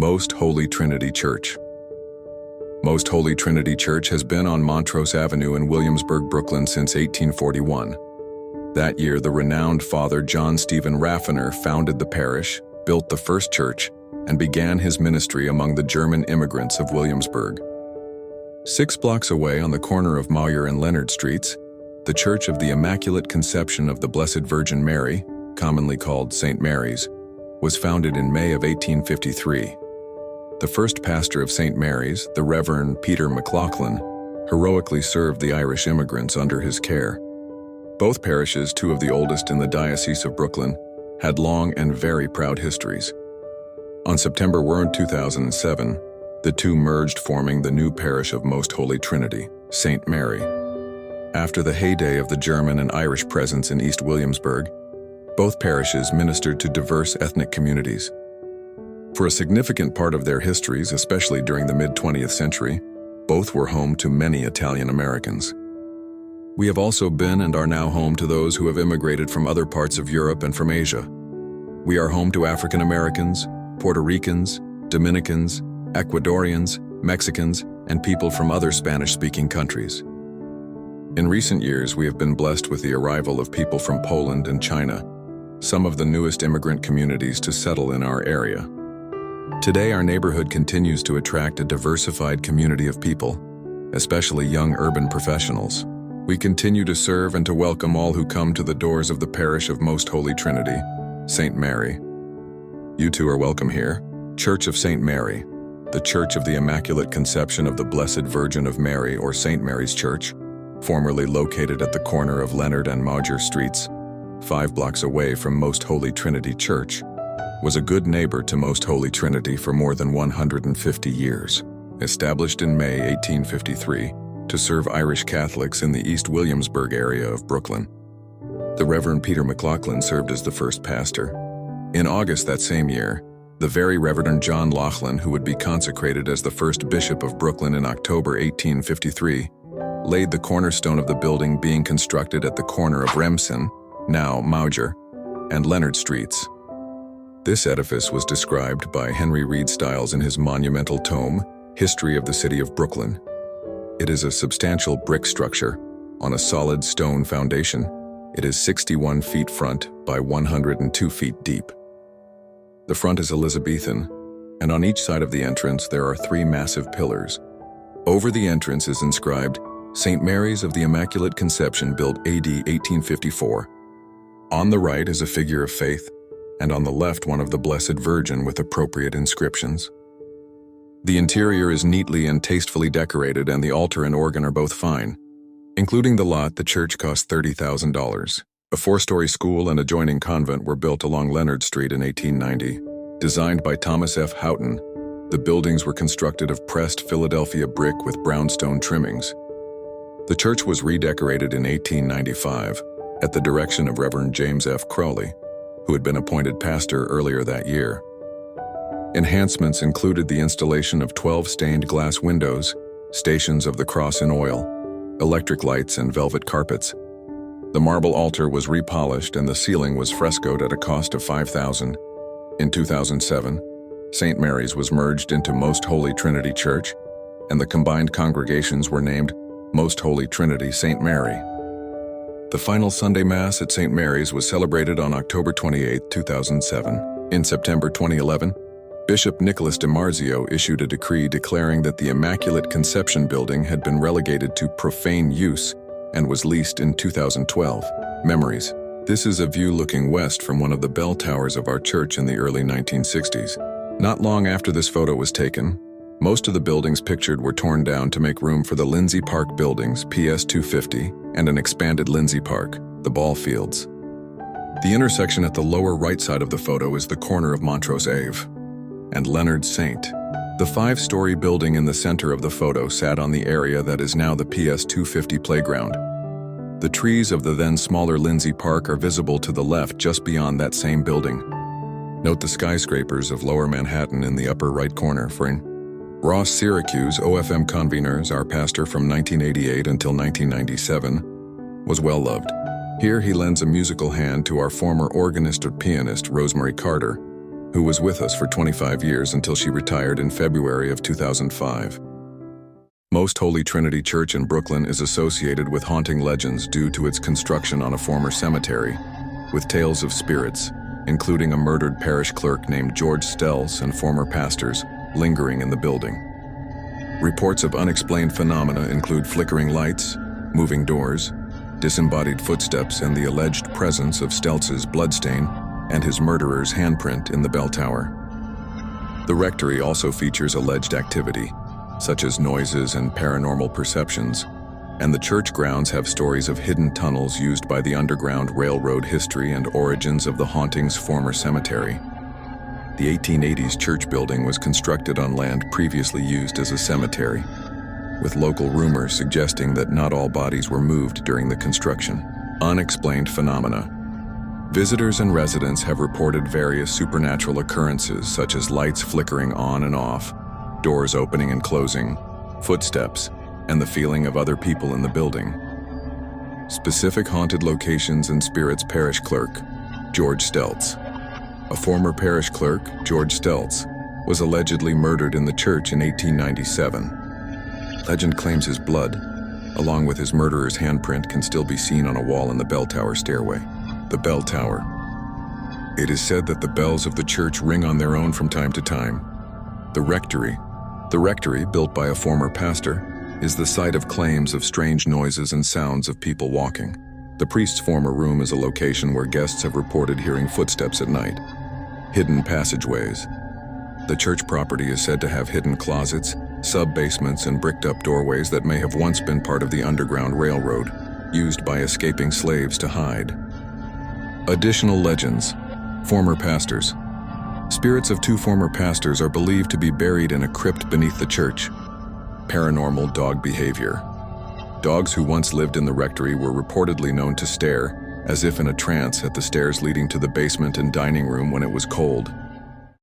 Most Holy Trinity Church. Most Holy Trinity Church has been on Montrose Avenue in Williamsburg, Brooklyn since 1841. That year, the renowned Father John Stephen Raffiner founded the parish, built the first church, and began his ministry among the German immigrants of Williamsburg. 6 blocks away on the corner of Mauer and Leonard Streets, the Church of the Immaculate Conception of the Blessed Virgin Mary, commonly called St. Mary's, was founded in May of 1853. The first pastor of St. Mary's, the Reverend Peter McLaughlin, heroically served the Irish immigrants under his care. Both parishes, two of the oldest in the Diocese of Brooklyn, had long and very proud histories. On September 1, 2007, the two merged, forming the new parish of Most Holy Trinity, St. Mary. After the heyday of the German and Irish presence in East Williamsburg, both parishes ministered to diverse ethnic communities. For a significant part of their histories, especially during the mid-20th century, both were home to many Italian Americans. We have also been and are now home to those who have immigrated from other parts of Europe and from Asia. We are home to African Americans, Puerto Ricans, Dominicans, Ecuadorians, Mexicans, and people from other Spanish-speaking countries. In recent years, we have been blessed with the arrival of people from Poland and China, some of the newest immigrant communities to settle in our area. Today, our neighborhood continues to attract a diversified community of people, especially young urban professionals. We continue to serve and to welcome all who come to the doors of the parish of Most Holy Trinity, St. Mary. You too are welcome here, Church of St. Mary, the Church of the Immaculate Conception of the Blessed Virgin of Mary, or St. Mary's Church, formerly located at the corner of Leonard and Mauer Streets, 5 blocks away from Most Holy Trinity Church, was a good neighbor to Most Holy Trinity for more than 150 years. Established in May 1853 to serve Irish Catholics in the East Williamsburg area of Brooklyn. The Reverend Peter McLaughlin served as the first pastor. In August that same year, the very Reverend John Laughlin, who would be consecrated as the first Bishop of Brooklyn in October 1853, laid the cornerstone of the building being constructed at the corner of Remsen, now Mauer, and Leonard Streets. This edifice was described by Henry Reed Stiles in his monumental tome, History of the City of Brooklyn. It is a substantial brick structure on a solid stone foundation. It is 61 feet front by 102 feet deep. The front is Elizabethan, and on each side of the entrance there are 3 massive pillars. Over the entrance is inscribed, St. Mary's of the Immaculate Conception, built AD 1854. On the right is a figure of faith, and on the left one of the Blessed Virgin with appropriate inscriptions. The interior is neatly and tastefully decorated, and the altar and organ are both fine. Including the lot, the church cost $30,000. A 4-story school and adjoining convent were built along Leonard Street in 1890. Designed by Thomas F. Houghton, the buildings were constructed of pressed Philadelphia brick with brownstone trimmings. The church was redecorated in 1895 at the direction of Reverend James F. Crowley, who had been appointed pastor earlier that year. Enhancements included the installation of 12 stained glass windows, stations of the cross in oil, electric lights, and velvet carpets. The marble altar was repolished and the ceiling was frescoed at a cost of $5,000. In 2007, St. Mary's was merged into Most Holy Trinity Church, and the combined congregations were named Most Holy Trinity St. Mary. The final Sunday Mass at St. Mary's was celebrated on October 28, 2007. In September 2011, Bishop Nicholas DiMarzio issued a decree declaring that the Immaculate Conception building had been relegated to profane use and was leased in 2012. Memories. This is a view looking west from one of the bell towers of our church in the early 1960s. Not long after this photo was taken, most of the buildings pictured were torn down to make room for the Lindsay Park buildings, PS 250, and an expanded Lindsay Park, the ball fields. The intersection at the lower right side of the photo is the corner of Montrose Ave and Leonard St. The 5-story building in the center of the photo sat on the area that is now the PS 250 playground. The trees of the then smaller Lindsay Park are visible to the left just beyond that same building. Note the skyscrapers of Lower Manhattan in the upper right corner. Ross Syracuse, OFM conveners, our pastor from 1988 until 1997, was well loved. Here he lends a musical hand to our former organist or pianist, Rosemary Carter, who was with us for 25 years until she retired in February of 2005. Most Holy Trinity Church in Brooklyn is associated with haunting legends due to its construction on a former cemetery, with tales of spirits, including a murdered parish clerk named George Stelz and former pastors, lingering in the building. Reports of unexplained phenomena include flickering lights, moving doors, disembodied footsteps, and the alleged presence of Stelz's bloodstain and his murderer's handprint in the bell tower. The rectory also features alleged activity, such as noises and paranormal perceptions, and the church grounds have stories of hidden tunnels used by the Underground Railroad history and origins of the hauntings' former cemetery. The 1880s church building was constructed on land previously used as a cemetery, with local rumors suggesting that not all bodies were moved during the construction. Unexplained phenomena. Visitors and residents have reported various supernatural occurrences such as lights flickering on and off, doors opening and closing, footsteps, and the feeling of other people in the building. Specific haunted locations and spirits. Parish clerk, George Stelz. A former parish clerk, George Stelz, was allegedly murdered in the church in 1897. Legend claims his blood, along with his murderer's handprint, can still be seen on a wall in the bell tower stairway. The bell tower. It is said that the bells of the church ring on their own from time to time. The rectory, built by a former pastor, is the site of claims of strange noises and sounds of people walking. The priest's former room is a location where guests have reported hearing footsteps at night. Hidden passageways. The church property is said to have hidden closets, sub-basements, and bricked-up doorways that may have once been part of the Underground Railroad, used by escaping slaves to hide. Additional legends. Former pastors. Spirits of two former pastors are believed to be buried in a crypt beneath the church. Paranormal dog behavior. Dogs who once lived in the rectory were reportedly known to stare, as if in a trance, at the stairs leading to the basement and dining room when it was cold.